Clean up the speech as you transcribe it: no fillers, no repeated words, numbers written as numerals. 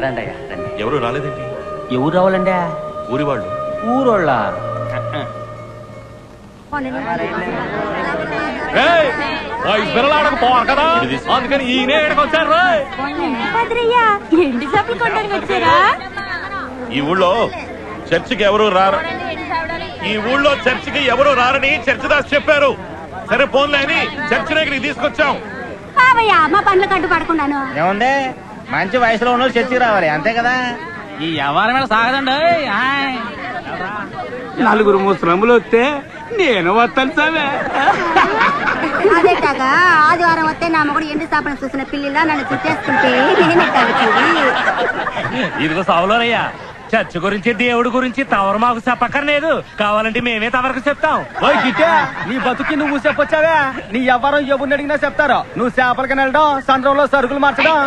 రండి అయ్యా రండి. ఎవరు రాలేదేంటి? ఎవరు రావాలండి? ఊరి వాళ్ళు. ఊరోళ్ళ కదా అందుకని ఈయన వచ్చారు. ఎండి చేపలు కొనడానికి వచ్చారా? ఈ ఊళ్ళో చర్చికి ఎవరు రారు. ఈ ఊళ్ళో చర్చికి ఎవరు రారని చర్చి దాస్ చెప్పారు. సరే పోన్లే అని చర్చిని ఇక్కడికి తీసుకొచ్చాం. బాబయ్యా మా పనులు కట్టు పడకుండాను. ఏముంది, మంచి వయసులో ఉన్న చర్చికి రావాలి అంతే కదా. ఈ వ్యవహారం మీద సాగదండి. నలుగురు ముసలములు వస్తే నేను వస్తాను సామే. అదేటాగా ఆదివారం వస్తే నా మొగుడు ఎండి చేపలు చూసిన పిల్లిలా నన్ను చుట్టేస్తుంటే ఇదిగో సావులోనయ్యా, చర్చ్ గురించి దేవుడి గురించి తవరు మాకు చెప్పక్కర్లేదు. కావాలంటే మేమే తవరకు చెప్తాం. నీ బతుకి నువ్వు చెప్పొచ్చావే. నీ ఎవరం ఎవరిని అడిగినా చెప్తారు. నువ్వు చేపలకి వెళ్ళడం, సంద్రంలో సరుకులు మార్చడం.